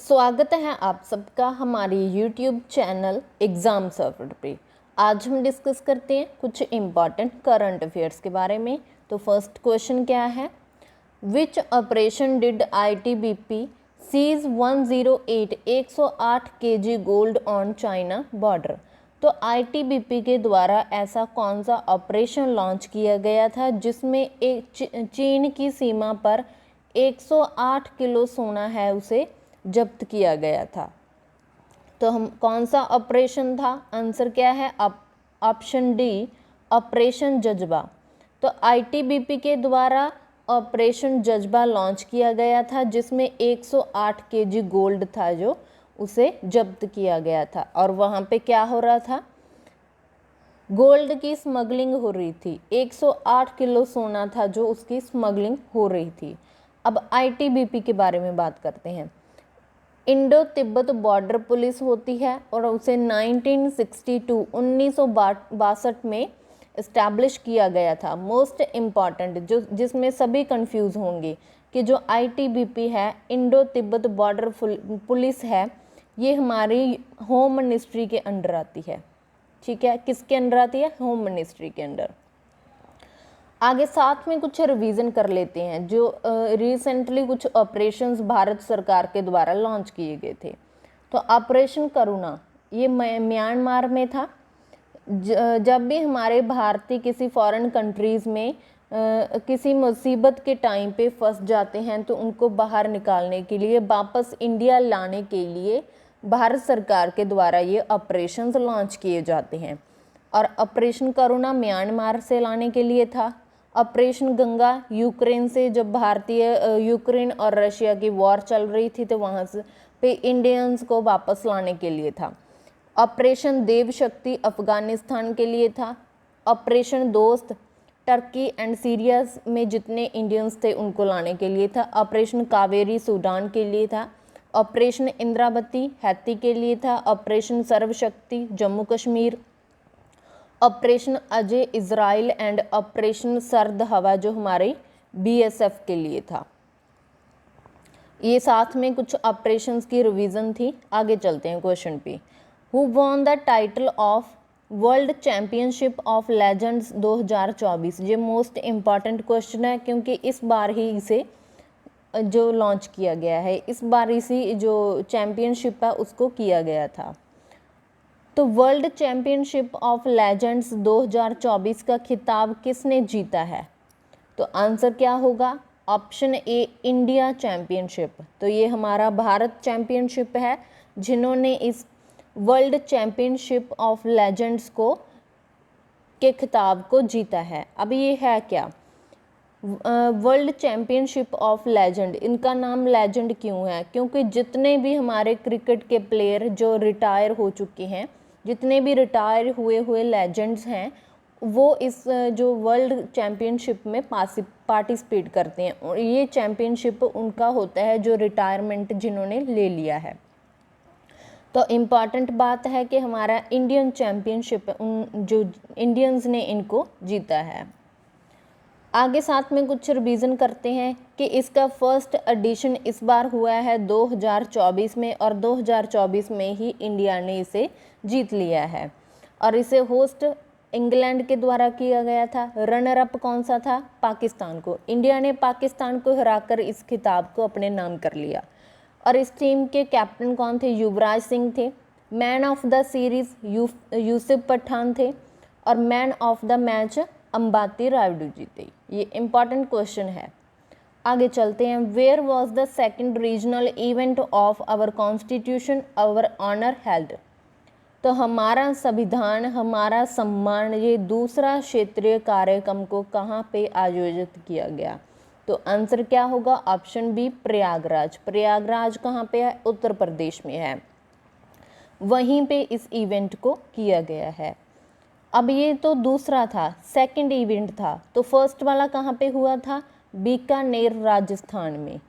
स्वागत है आप सबका हमारे YouTube चैनल एग्ज़ाम सर्वर पे। आज हम डिस्कस करते हैं कुछ इम्पॉर्टेंट करंट अफेयर्स के बारे में। तो फर्स्ट क्वेश्चन क्या है, which operation did ITBP seize 108 kg gold on China border. तो ITBP के द्वारा ऐसा कौन सा ऑपरेशन लॉन्च किया गया था जिसमें चीन की सीमा पर 108 किलो सोना है उसे जब्त किया गया था। तो हम कौन सा ऑपरेशन था, आंसर क्या है ऑप्शन डी ऑपरेशन जज्बा। तो ITBP के द्वारा ऑपरेशन जज्बा लॉन्च किया गया था जिसमें 108 kg गोल्ड था जो उसे जब्त किया गया था। और वहाँ पे क्या हो रहा था, गोल्ड की स्मगलिंग हो रही थी। 108 किलो सोना था जो उसकी स्मगलिंग हो रही थी। अब ITBP के बारे में बात करते हैं। इंडो तिब्बत बॉर्डर पुलिस होती है और उसे 1962 में इस्टेब्लिश किया गया था। मोस्ट इम्पॉर्टेंट जो जिसमें सभी कंफ्यूज होंगे कि जो ITBP है, इंडो तिब्बत बॉर्डर पुलिस है, ये हमारी होम मिनिस्ट्री के अंडर आती है। ठीक है, किसके अंडर आती है, होम मिनिस्ट्री के अंडर। आगे साथ में कुछ रिवीजन कर लेते हैं जो रिसेंटली कुछ ऑपरेशंस भारत सरकार के द्वारा लॉन्च किए गए थे। तो ऑपरेशन करुणा ये म्यांमार में था। जब भी हमारे भारतीय किसी फॉरेन कंट्रीज़ में किसी मुसीबत के टाइम पे फंस जाते हैं तो उनको बाहर निकालने के लिए, वापस इंडिया लाने के लिए भारत सरकार के द्वारा ये ऑपरेशंस लॉन्च किए जाते हैं। और ऑपरेशन करुणा म्यांमार से लाने के लिए था। ऑपरेशन गंगा यूक्रेन से, जब भारतीय यूक्रेन और रशिया की वॉर चल रही थी तो वहाँ से पे इंडियंस को वापस लाने के लिए था। ऑपरेशन देव शक्ति अफ़गानिस्तान के लिए था। ऑपरेशन दोस्त टर्की एंड सीरिया में जितने इंडियंस थे उनको लाने के लिए था। ऑपरेशन कावेरी सूडान के लिए था। ऑपरेशन इंद्रावती हैती के लिए था। Operation Sarvashakti Jammu Kashmir. Operation Ajay Israel and operation Sard Hawa जो हमारे BSF के लिए था। ये साथ में कुछ ऑपरेशंस की रिवीजन थी। आगे चलते हैं क्वेश्चन पे। Who won the title of world championship of legends 2024। ये मोस्ट इम्पॉर्टेंट क्वेश्चन है क्योंकि इस बार ही इसे जो लॉन्च किया गया है, इस बार इसी जो चैम्पियनशिप है उसको किया गया था। तो वर्ल्ड चैम्पियनशिप ऑफ लेजेंड्स 2024 का खिताब किसने जीता है? तो आंसर क्या होगा, ऑप्शन ए इंडिया चैम्पियनशिप। तो ये हमारा भारत चैम्पियनशिप है जिन्होंने इस वर्ल्ड चैम्पियनशिप ऑफ लेजेंड्स को के खिताब को जीता है। अब ये है क्या, वर्ल्ड चैम्पियनशिप ऑफ लेजेंड। इनका नाम लेजेंड क्यों है, क्योंकि जितने भी हमारे क्रिकेट के प्लेयर जो रिटायर हो चुके हैं, जितने भी रिटायर हुए लेजेंड्स हैं, वो इस जो वर्ल्ड चैम्पियनशिप में पार्टिसिपेट करते हैं। और ये चैम्पियनशिप उनका होता है जो रिटायरमेंट जिन्होंने ले लिया है। तो इम्पॉर्टेंट बात है कि हमारा इंडियन चैम्पियनशिप उन जो इंडियंस ने इनको जीता है। आगे साथ में कुछ रिवीजन करते हैं कि इसका फर्स्ट एडिशन इस बार हुआ है 2024 में और 2024 में ही इंडिया ने इसे जीत लिया है। और इसे होस्ट इंग्लैंड के द्वारा किया गया था। रनर अप कौन सा था, पाकिस्तान को। इंडिया ने पाकिस्तान को हराकर इस खिताब को अपने नाम कर लिया। और इस टीम के कैप्टन कौन थे, युवराज सिंह थे। Man of the series Yusuf Pathan थे। और man of the match Ambati Rayudu ji थे। ये इम्पॉर्टेंट क्वेश्चन है। आगे चलते हैं। Where was the second regional event of our constitution our honour held. तो हमारा संविधान हमारा सम्मान, ये दूसरा क्षेत्रीय कार्यक्रम को कहाँ पे आयोजित किया गया? तो आंसर क्या होगा, ऑप्शन बी प्रयागराज। प्रयागराज कहाँ पे है, उत्तर प्रदेश में है। वहीं पे इस इवेंट को किया गया है। अब ये तो दूसरा था, सेकंड इवेंट था। तो फर्स्ट वाला कहाँ पे हुआ था, बीकानेर राजस्थान में।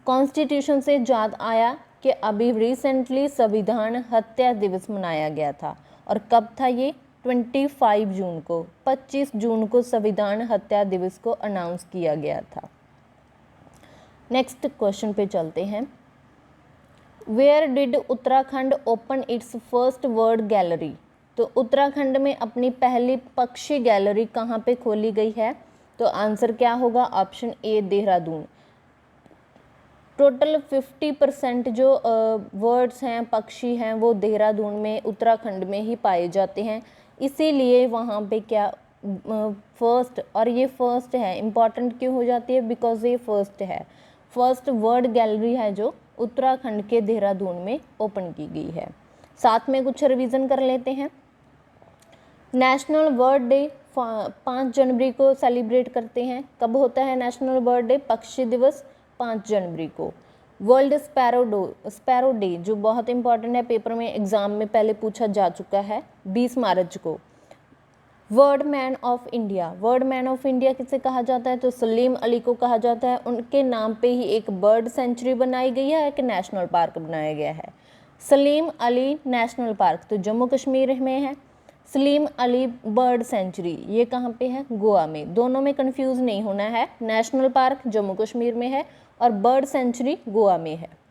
कॉन्स्टिट्यूशन से याद आया कि अभी रिसेंटली संविधान हत्या दिवस मनाया गया था। और कब था ये, 25 जून को, 25 जून को संविधान हत्या दिवस को अनाउंस किया गया था। नेक्स्ट क्वेश्चन पे चलते हैं। Where did Uttarakhand open its first word gallery, तो उत्तराखंड में अपनी पहली पक्षी गैलरी कहाँ पे खोली गई है? तो आंसर क्या होगा? Option A Dehradun. टोटल 50% जो वर्ड्स हैं, पक्षी हैं, वो देहरादून में, उत्तराखंड में ही पाए जाते हैं, इसीलिए वहाँ पे क्या फर्स्ट, और ये फर्स्ट है, इम्पॉर्टेंट क्यों हो जाती है? बिकॉज ये फर्स्ट है, फर्स्ट वर्ड गैलरी है जो उत्तराखंड के देहरादून में ओपन की गई है। साथ में कुछ रिवीजन कर लेते हैं। नेशनल बर्ड डे 5 जनवरी को सेलिब्रेट करते हैं। कब होता है नेशनल बर्ड डे? पक्षी दिवस 5 जनवरी को। वर्ल्ड स्पैरो डे जो बहुत इंपॉर्टेंट है, पेपर में एग्जाम में पहले पूछा जा चुका है, 20 मार्च को। Word man of India, word man of India किसे कहा जाता है? तो सलीम अली को कहा जाता है। उनके नाम पे ही एक बर्ड सेंचुरी बनाई गई है, एक नेशनल पार्क बनाया गया है। सलीम अली नेशनल पार्क तो जम्मू कश्मीर में है, सलीम अली बर्ड सेंचुरी ये कहाँ पे है? गोवा में। दोनों में कंफ्यूज नहीं होना है, नेशनल पार्क जम्मू कश्मीर में है और बर्ड सेंचुरी गोवा में है।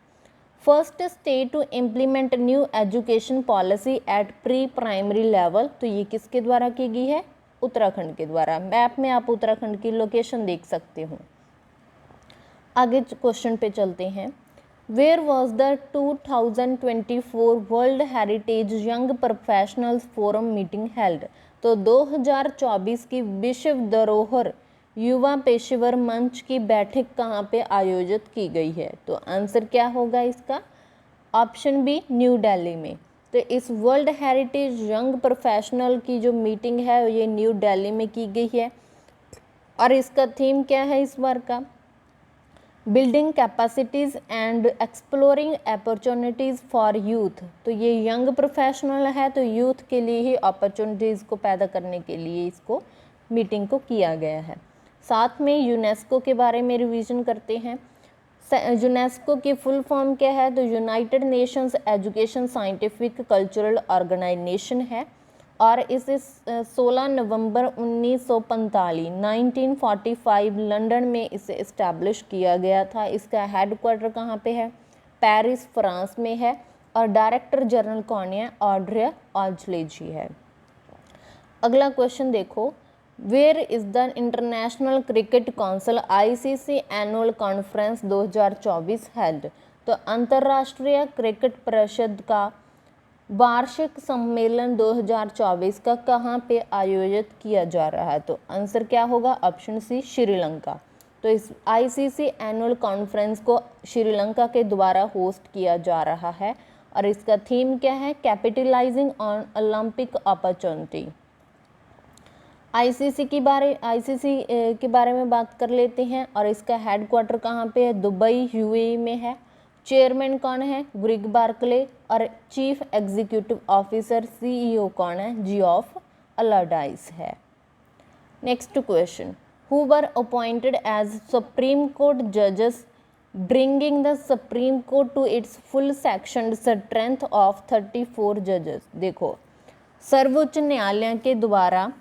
First state to implement new education policy at pre primary level, तो ये किसके द्वारा की गई है? उत्तराखंड के द्वारा। मैप में आप उत्तराखंड की लोकेशन देख सकते हो। आगे क्वेश्चन पे चलते हैं। Where was the 2024 world heritage young professionals forum meeting held, तो 2024 की विश्व धरोहर युवा पेशेवर मंच की बैठक कहाँ पे आयोजित की गई है? तो आंसर क्या होगा इसका? ऑप्शन बी न्यू दिल्ली में। तो इस वर्ल्ड हेरिटेज यंग प्रोफेशनल की जो मीटिंग है ये न्यू दिल्ली में की गई है और इसका थीम क्या है इस बार का? Building capacities and exploring opportunities for youth, तो ये यंग प्रोफेशनल है, तो यूथ के लिए ही अपॉर्चुनिटीज़ को पैदा करने के लिए इसको मीटिंग को किया गया है। साथ में यूनेस्को के बारे में रिवीजन करते हैं। यूनेस्को की फुल फॉर्म क्या है? तो United Nations education scientific cultural organization है और इसे 16 नवंबर 1945 लंदन में इसे इस्टेब्लिश किया गया था। इसका हेडक्वार्टर कहाँ पे है? पेरिस फ्रांस में है और डायरेक्टर जनरल कौन है? ऑड्रे ऑजले जी है। अगला क्वेश्चन देखो, where is the International Cricket Council ICC annual conference 2024 held, तो अंतर्राष्ट्रीय क्रिकेट परिषद का वार्षिक सम्मेलन 2024 का कहाँ पे आयोजित किया जा रहा है? तो आंसर क्या होगा? Option C Sri Lanka. तो इस ICC एनुअल कॉन्फ्रेंस को श्रीलंका के द्वारा होस्ट किया जा रहा है और इसका थीम क्या है? Capitalising on Olympic opportunity. ICC के बारे में बात कर लेते हैं और इसका हेडक्वार्टर कहाँ पे है? दुबई UAE में है। चेयरमैन कौन है? ग्रेग बार्कले और चीफ एग्जीक्यूटिव ऑफिसर CEO कौन है? जियोफ अलाडाइस है। Next question, who were appointed as supreme court जजेस bringing the supreme court to its full section strength of 34 जजेस। देखो, सर्वोच्च न्यायालय के द्वारा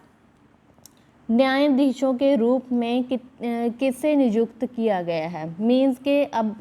न्यायाधीशों के रूप में किसे नियुक्त किया गया है? मीन्स के अब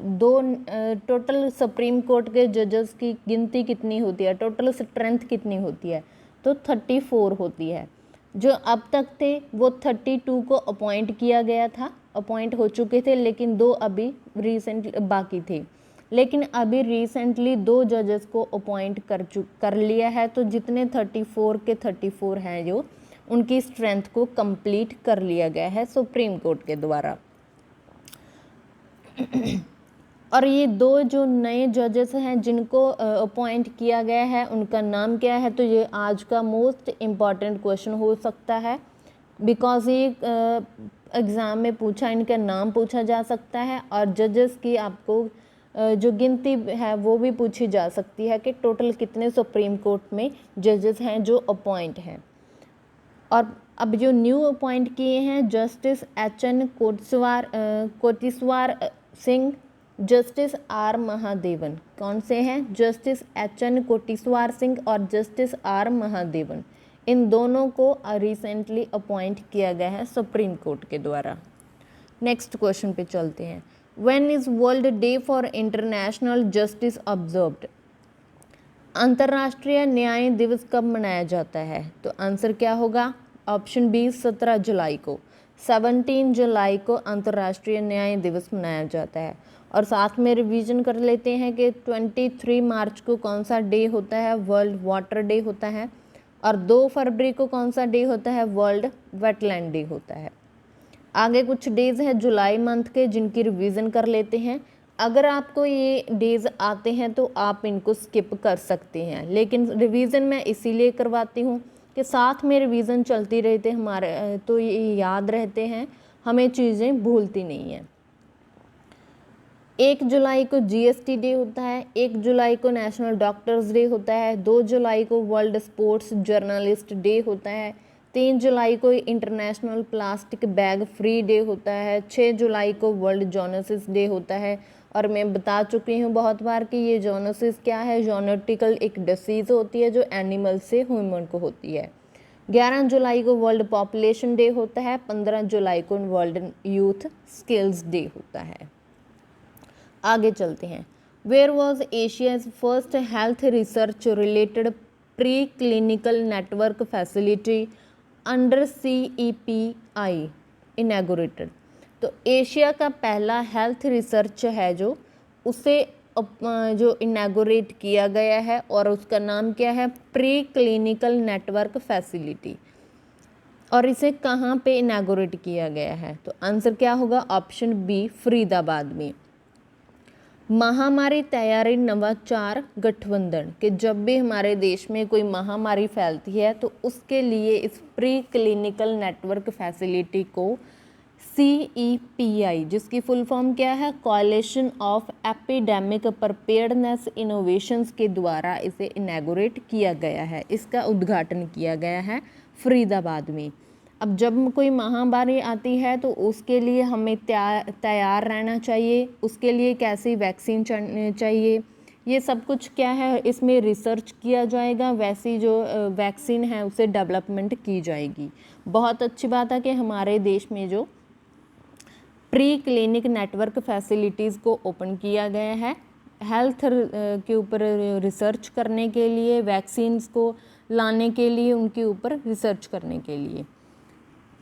टोटल सुप्रीम कोर्ट के जजेस की गिनती कितनी होती है? टोटल स्ट्रेंथ कितनी होती है? तो 34 होती है। जो अब तक थे वो 32 को अपॉइंट किया गया था, अपॉइंट हो चुके थे, लेकिन 2 अभी रिसेंटली बाकी थे। लेकिन अभी रिसेंटली 2 जजेस को अपॉइंट कर लिया है, तो जितने 34 के 34 हैं जो उनकी स्ट्रेंथ को कंप्लीट कर लिया गया है सुप्रीम कोर्ट के द्वारा। और ये 2 जो नए जजेस हैं जिनको अपॉइंट किया गया है उनका नाम क्या है? तो ये आज का मोस्ट इम्पॉर्टेंट क्वेश्चन हो सकता है, बिकॉज ये एग्ज़ाम में इनका नाम पूछा जा सकता है और जजेस की आपको जो गिनती है वो भी पूछी जा सकती है कि टोटल कितने सुप्रीम कोर्ट में जजेस हैं जो अपॉइंट हैं। और अब जो न्यू अपॉइंट किए हैं, justice HN Koteshwar Singh, justice R Mahadevan. कौन से हैं? जस्टिस HN कोटेश्वर सिंह और जस्टिस R महादेवन। इन दोनों को रिसेंटली अपॉइंट किया गया है सुप्रीम कोर्ट के द्वारा। नेक्स्ट क्वेश्चन पे चलते हैं। When is world day for international justice observed? अंतर्राष्ट्रीय न्याय दिवस कब मनाया जाता है? तो आंसर क्या होगा? ऑप्शन बी 17 जुलाई को। 17 जुलाई को अंतर्राष्ट्रीय न्याय दिवस मनाया जाता है। और साथ में रिवीजन कर लेते हैं कि 23 मार्च को कौन सा डे होता है? वर्ल्ड वाटर डे होता है। और 2 फरवरी को कौन सा डे होता है? वर्ल्ड वेटलैंड डे होता है। आगे कुछ डेज हैं जुलाई मंथ के जिनकी रिवीजन कर लेते हैं। अगर आपको ये डेज आते हैं तो आप इनको स्किप कर सकते हैं, लेकिन रिवीजन मैं इसीलिए करवाती हूँ कि साथ में रिवीजन चलती रहते हमारे, तो ये याद रहते हैं, हमें चीज़ें भूलती नहीं हैं। 1 जुलाई को जीएसटी डे होता है, 1 जुलाई को नेशनल डॉक्टर्स डे होता है, 2 जुलाई को वर्ल्ड स्पोर्ट्स जर्नलिस्ट डे होता है, 3 जुलाई को international plastic bag free day होता है, 6 जुलाई को वर्ल्ड जोनोसिस डे होता है। और मैं बता चुकी हूँ बहुत बार कि ये जोनोसिस क्या है? जोनोटिकल एक डिसीज़ होती है जो एनिमल से ह्यूमन को होती है। 11 जुलाई को वर्ल्ड पॉपुलेशन डे होता है, 15 जुलाई को वर्ल्ड यूथ स्किल्स डे होता है। आगे चलते हैं। Where was Asia's first health research related pre clinical network facility under CEPI inaugurated? तो एशिया का पहला हेल्थ रिसर्च है जो उसे जो इनैगोरेट किया गया है और उसका नाम क्या है? Pre clinical network facility. और इसे कहाँ पे इनैगोरेट किया गया है? तो आंसर क्या होगा? ऑप्शन बी फरीदाबाद में। महामारी तैयारी नवाचार गठबंधन कि जब भी हमारे देश में कोई महामारी फैलती है तो उसके लिए इस प्री क्लिनिकल नेटवर्क फैसिलिटी को CEPI, जिसकी फुल फॉर्म क्या है? Coalition of epidemic preparedness innovations के द्वारा इसे इनैगोरेट किया गया है। इसका उद्घाटन किया गया है फरीदाबाद में। अब जब कोई महामारी आती है तो उसके लिए हमें तैयार रहना चाहिए, उसके लिए कैसी वैक्सीन चाहिए, ये सब कुछ क्या है? इसमें रिसर्च किया जाएगा, वैसी जो वैक्सीन है उसे डेवलपमेंट की जाएगी। बहुत अच्छी बात है कि हमारे देश में जो प्री क्लिनिक नेटवर्क फैसिलिटीज़ को ओपन किया गया है हेल्थ के ऊपर रिसर्च करने के लिए, वैक्सीन्स को लाने के लिए, उनके ऊपर रिसर्च करने के लिए।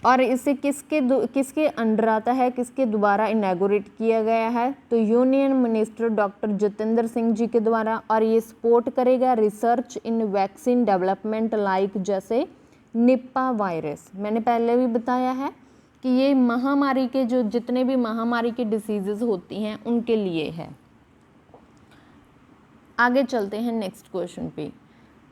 और इसे किसके अंडर आता है? किसके द्वारा इनैगोरेट किया गया है? तो union minister doctor Jitendra Singh ji के द्वारा। और ये सपोर्ट करेगा research in vaccine development like जैसे निपा वायरस। मैंने पहले भी बताया है कि ये महामारी के जो जितने भी महामारी की डिसीजेज होती हैं उनके लिए है। आगे चलते हैं नेक्स्ट क्वेश्चन पे।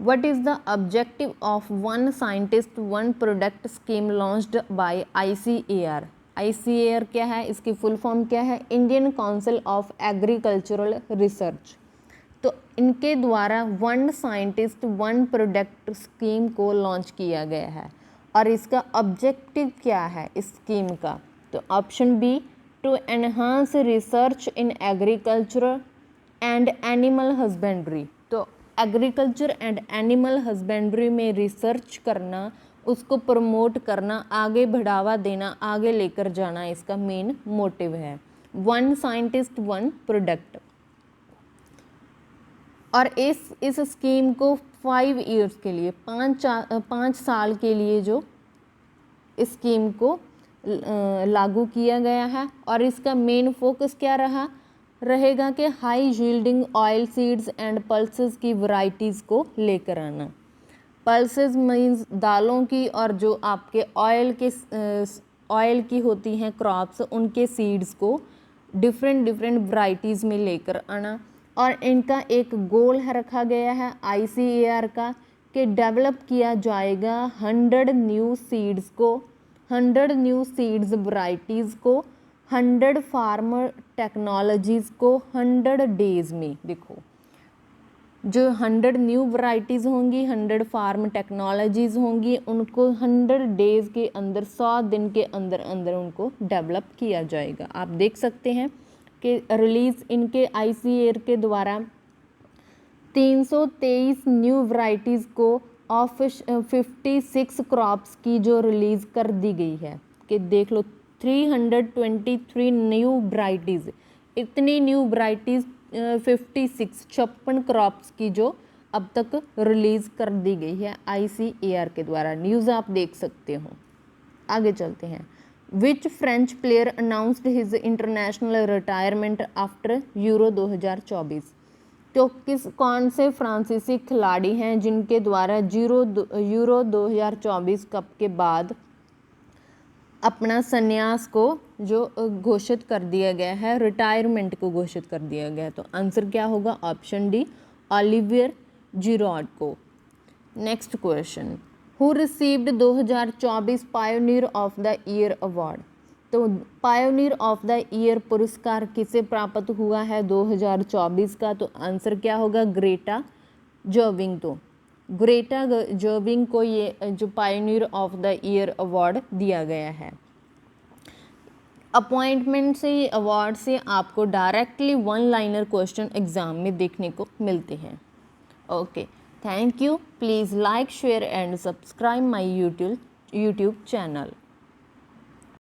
What is the objective of one scientist one product scheme launched by ICAR? ICAR क्या है? इसकी फुल फॉर्म क्या है? Indian council of agricultural research. तो इनके द्वारा one scientist one product scheme को लॉन्च किया गया है। और इसका ऑब्जेक्टिव क्या है इस स्कीम का? तो option B to enhance research in agriculture and animal husbandry. तो एग्रीकल्चर एंड एनिमल हस्बेंड्री में रिसर्च करना, उसको प्रमोट करना, आगे बढ़ावा देना, आगे लेकर जाना इसका मेन मोटिव है। One scientist one product. और इस स्कीम को 5 ईयर्स के लिए 5 साल के लिए जो स्कीम को लागू किया गया है। और इसका मेन फोकस क्या रहेगा कि high yielding oil seeds and pulses की वैरायटीज़ को लेकर आना। पल्सेस मीन्स दालों की, और जो आपके ऑयल की होती हैं क्रॉप्स, उनके सीड्स को डिफरेंट वैरायटीज़ में लेकर आना। और इनका एक गोल है रखा गया है ICAR का कि डेवलप किया जाएगा 100 न्यू सीड्स को, 100 न्यू सीड्स वैरायटीज़ को, 100 फार्मर टेक्नोलॉजीज़ को 100 डेज़ में। देखो जो 100 न्यू वैरायटीज़ होंगी, 100 फार्म टेक्नोलॉजीज़ होंगी, उनको 100 डेज़ के अंदर, 100 दिन के अंदर अंदर उनको डेवलप किया जाएगा। आप देख सकते हैं कि रिलीज़ इनके ICAR के द्वारा 323 न्यू वैरायटीज़ को ऑफ 56 क्रॉप्स की जो रिलीज़ कर दी गई है। कि देख लो 323 न्यू वैरायटीज़, इतनी न्यू वैरायटीज़ 56 क्रॉप्स की जो अब तक रिलीज़ कर दी गई है ICAR के द्वारा। न्यूज़ आप देख सकते हो। आगे चलते हैं। Which French player announced his international retirement after Euro 2024। तो कौन से फ्रांसीसी खिलाड़ी हैं जिनके द्वारा यूरो 2024 कप के बाद अपना संन्यास को जो घोषित कर दिया गया है, रिटायरमेंट को घोषित कर दिया गया है। तो आंसर क्या होगा? ऑप्शन डी, ओलिवियर जिराड को। Next question, who received 2024 pioneer of the year award. तो पायोनियर ऑफ द ईयर पुरस्कार किसे प्राप्त हुआ है 2024 का? तो आंसर क्या होगा? ग्रेटा जर्विंग। तो ग्रेटा जर्विंग को ये जो pioneer of the year award दिया गया है। अपॉइंटमेंट से, अवार्ड से आपको डायरेक्टली 1 लाइनर क्वेश्चन एग्जाम में देखने को मिलते हैं। Okay, thank you. Please like, share and subscribe my YouTube channel.